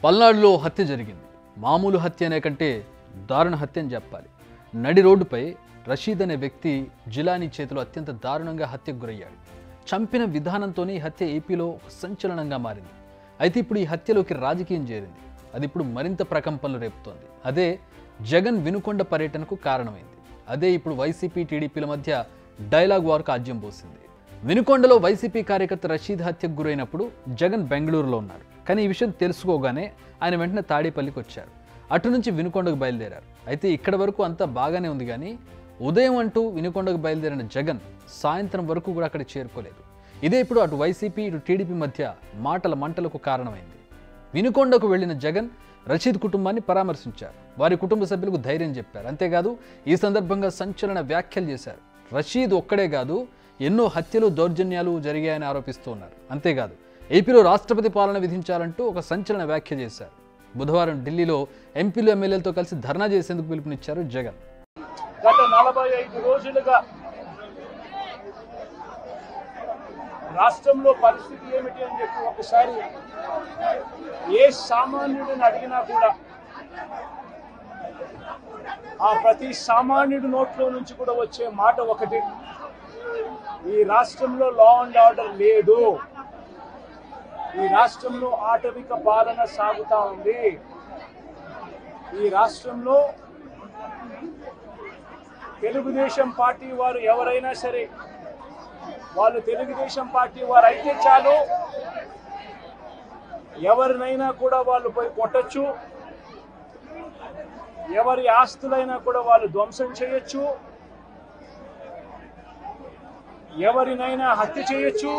పల్నాడులో హత్య జరిగింది. మామూలు హత్య అనే కంటే దారుణ హత్య అని చెప్పాలి. నడి రోడ్డుపై రషీద్ అనే వ్యక్తి జిలానీ చేతిలో అత్యంత దారుణంగా హత్యకు గురయ్యాడు. చంపిన విధానంతోనే ఈ హత్య ఏపీలో ఒక సంచలనంగా మారింది. అయితే ఇప్పుడు ఈ హత్యలోకి రాజకీయం చేరింది. అది ఇప్పుడు మరింత ప్రకంపనలు రేపుతోంది. అదే జగన్ వినుకొండ పర్యటనకు కారణమైంది. అదే ఇప్పుడు వైసీపీ టీడీపీల మధ్య డైలాగ్ వార్కు ఆజ్యం పోసింది. వినుకొండలో వైసీపీ కార్యకర్త రషీద్ హత్యకు గురైనప్పుడు జగన్ బెంగళూరులో ఉన్నారు. కానీ ఈ విషయం తెలుసుకోగానే ఆయన వెంటనే తాడేపల్లికి వచ్చారు. అటు నుంచి వినుకొండకు బయలుదేరారు. అయితే ఇక్కడ వరకు అంతా బాగానే ఉంది. కానీ ఉదయం అంటూ వినుకొండకు బయలుదేరిన జగన్ సాయంత్రం వరకు కూడా అక్కడ చేరుకోలేదు. ఇదే ఇప్పుడు అటు వైసీపీ ఇటు టీడీపీ మధ్య మాటల మంటలకు కారణమైంది. వినుకొండకు వెళ్లిన జగన్ రషీద్ కుటుంబాన్ని పరామర్శించారు. వారి కుటుంబ సభ్యులకు ధైర్యం చెప్పారు. అంతేకాదు ఈ సందర్భంగా సంచలన వ్యాఖ్యలు చేశారు. రషీద్ ఒక్కడే కాదు, ఎన్నో హత్యలు దౌర్జన్యాలు జరిగాయని ఆరోపిస్తూ ఉన్నారు. అంతేకాదు ఏపీలో రాష్ట్రపతి పాలన విధించాలంటూ ఒక సంచలన వ్యాఖ్య చేశారు. బుధవారం ఢిల్లీలో ఎంపీలు ఎమ్మెల్యేలతో కలిసి ధర్నా చేసేందుకు పిలుపునిచ్చారు జగన్. గత 45 రోజులుగా రాష్ట్రంలో పరిస్థితి ఏమిటి అని చెప్పి ఒకసారి ఏ సామాన్యుడిని అడిగినా కూడా ఆ ప్రతి సామాన్యుడి నోట్లో నుంచి కూడా వచ్చే మాట ఒకటి: ఈ రాష్ట్రంలో లా అండ్ ఆర్డర్ లేదు, ఈ రాష్ట్రంలో ఆటవిక పాలన సాగుతా ఉంది, ఈ రాష్ట్రంలో తెలుగుదేశం పార్టీ వారు ఎవరైనా సరే వాళ్ళు తెలుగుదేశం పార్టీ వారు అయితే చాలు, ఎవరినైనా కూడా వాళ్ళు పోయి కొట్టచ్చు, ఎవరి ఆస్తులైనా కూడా వాళ్ళు ధ్వంసం చేయొచ్చు, ఎవరినైనా హత్య చేయొచ్చు,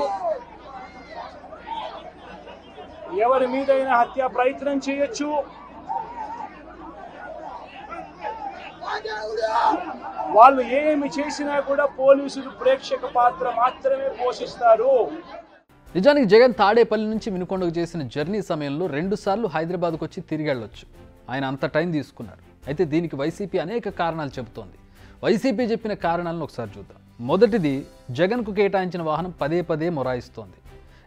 ఎవరి మీదైనా హత్యా ప్రయత్నం చేయొచ్చు, వాళ్ళు ఏమి చేసినా కూడా పోలీసులు ప్రేక్షక పాత్ర మాత్రమే పోషిస్తారు. నిజానికి జగన్ తాడేపల్లి నుంచి వినుకొండకు చేసిన జర్నీ సమయంలో 2 సార్లు హైదరాబాద్కు వచ్చి తిరిగి వెళ్ళొచ్చు. ఆయన అంత టైం తీసుకున్నారు. అయితే దీనికి వైసీపీ అనేక కారణాలు చెబుతోంది. వైసీపీ చెప్పిన కారణాలను ఒకసారి చూద్దాం. మొదటిది, జగన్కు కేటాయించిన వాహనం పదే పదే మొరాయిస్తోంది.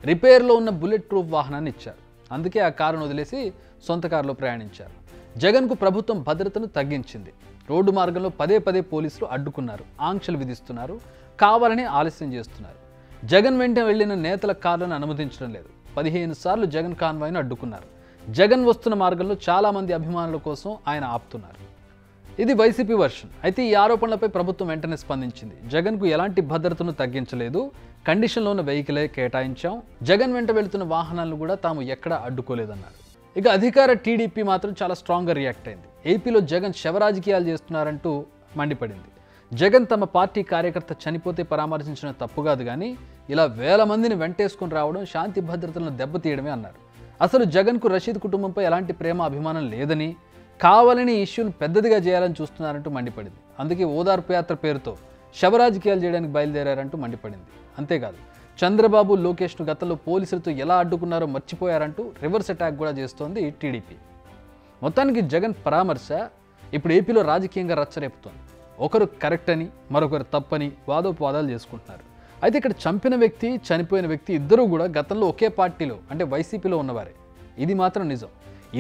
రిపేర్లో ఉన్న బుల్లెట్ ప్రూఫ్ వాహనాన్ని ఇచ్చారు. అందుకే ఆ కారును వదిలేసి సొంత కారులో ప్రయాణించారు. జగన్కు ప్రభుత్వం భద్రతను తగ్గించింది. రోడ్డు మార్గంలో పదే పదే పోలీసులు అడ్డుకున్నారు, ఆంక్షలు విధిస్తున్నారు, కావాలని ఆలస్యం చేస్తున్నారు. జగన్ వెంట వెళ్లిన నేతల కార్లను అనుమతించడం లేదు. 15 సార్లు జగన్ కాన్వాయ్ను అడ్డుకున్నారు. జగన్ వస్తున్న మార్గంలో చాలామంది అభిమానుల కోసం ఆయన ఆపుతున్నారు. ఇది వైసీపీ వర్షన్. అయితే ఈ ఆరోపణలపై ప్రభుత్వం వెంటనే స్పందించింది. జగన్కు ఎలాంటి భద్రతను తగ్గించలేదు, కండిషన్లో ఉన్న వెహికలే కేటాయించాం, జగన్ వెంట వెళుతున్న వాహనాలను కూడా తాము ఎక్కడా అడ్డుకోలేదన్నారు. ఇక అధికార టీడీపీ మాత్రం చాలా స్ట్రాంగ్గా రియాక్ట్ అయింది. ఏపీలో జగన్ శవరాజకీయాలు చేస్తున్నారంటూ మండిపడింది. జగన్ తమ పార్టీ కార్యకర్త చనిపోతే పరామర్శించడం తప్పు కాదు, కానీ ఇలా వేల మందిని వెంటేసుకుని రావడం శాంతి భద్రతలను దెబ్బతీయడమే అన్నారు. అసలు జగన్కు రషీద్ కుటుంబంపై ఎలాంటి ప్రేమ అభిమానం లేదని, కావాలని ఈ ఇష్యూను పెద్దదిగా చేయాలని చూస్తున్నారంటూ మండిపడింది. అందుకే ఓదార్పు యాత్ర పేరుతో శవరాజకీయాలు చేయడానికి బయలుదేరారంటూ మండిపడింది. అంతేకాదు చంద్రబాబు, లోకేష్ను గతంలో పోలీసులతో ఎలా అడ్డుకున్నారో మర్చిపోయారంటూ రివర్స్ అటాక్ కూడా చేస్తోంది టీడీపీ. మొత్తానికి జగన్ పరామర్శ ఇప్పుడు ఏపీలో రాజకీయంగా రచ్చరేపుతోంది. ఒకరు కరెక్ట్ అని, మరొకరు తప్పని వాదోపవాదాలు చేసుకుంటున్నారు. అయితే ఇక్కడ చంపిన వ్యక్తి, చనిపోయిన వ్యక్తి ఇద్దరూ కూడా గతంలో ఒకే పార్టీలో అంటే వైసీపీలో ఉన్నవారే. ఇది మాత్రం నిజం.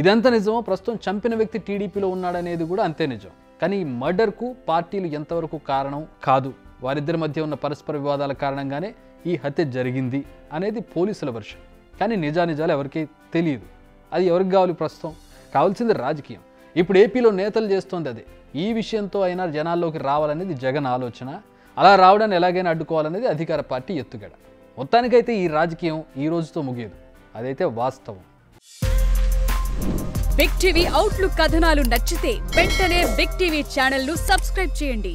ఇదంతా నిజమో ప్రస్తుతం చంపిన వ్యక్తి టీడీపీలో ఉన్నాడనేది కూడా అంతే నిజం. కానీ ఈ మర్డర్కు పార్టీలు ఎంతవరకు కారణం కాదు, వారిద్దరి మధ్య ఉన్న పరస్పర వివాదాల కారణంగానే ఈ హత్య జరిగింది అనేది పోలీసుల వర్షన్. కానీ నిజానిజాలు ఎవరికీ తెలియదు. అది ఎవరికి కావాలి? ప్రస్తుతం కావాల్సింది రాజకీయం. ఇప్పుడు ఏపీలో నేతలు చేస్తోంది అదే. ఈ విషయంతో అయినా జనాల్లోకి రావాలనేది జగన్ ఆలోచన. అలా రావడాన్ని ఎలాగైనా అడ్డుకోవాలనేది అధికార పార్టీ ఎత్తుగడ. మొత్తానికైతే ఈ రాజకీయం ఈ రోజుతో ముగియదు. అదైతే వాస్తవం. బిగ్ టీవీ అవుట్లుక్ కథనాలు నచ్చితే వెంటనే బిగ్ టీవీ ఛానల్ ను సబ్స్క్రైబ్ చేయండి.